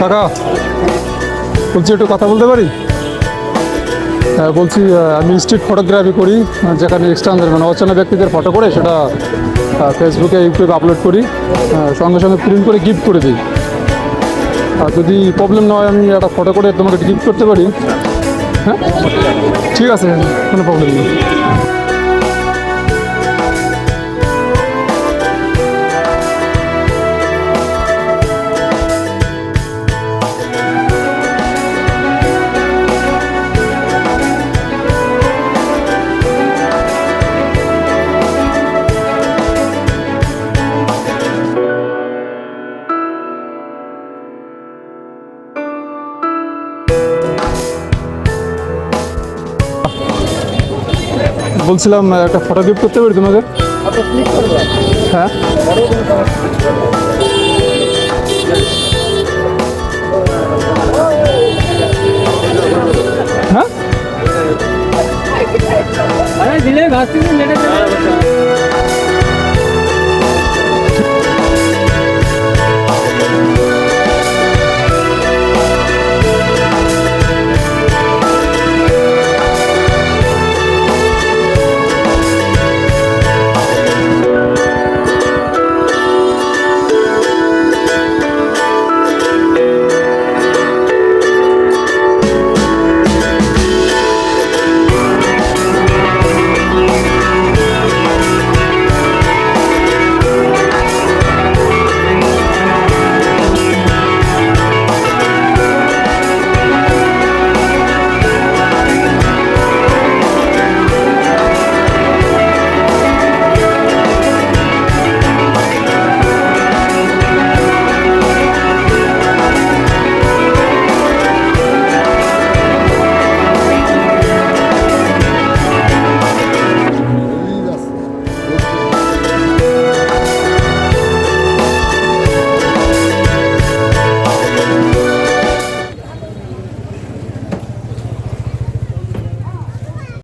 কাকা, বলছি একটু কথা বলতে পারি? হ্যাঁ বলছি, আমি স্ট্রিট ফটোগ্রাফি করি, যেখানে এক্সট্রাঞ্জার মানে অচেনা ব্যক্তিদের ফটো করে সেটা ফেসবুকে ইউটিউবে আপলোড করি, সঙ্গে সঙ্গে প্রিন্ট করে গিফট করে দিই। আর যদি প্রবলেম না হয় আমি একটা ফটো করে তোমাকে গিফট করতে পারি। হ্যাঁ ঠিক আছে, কোনো প্রবলেম নেই। বলছিলাম একটা ফটো গিফট করতে পারি তোমাকে? হ্যাঁ হ্যাঁ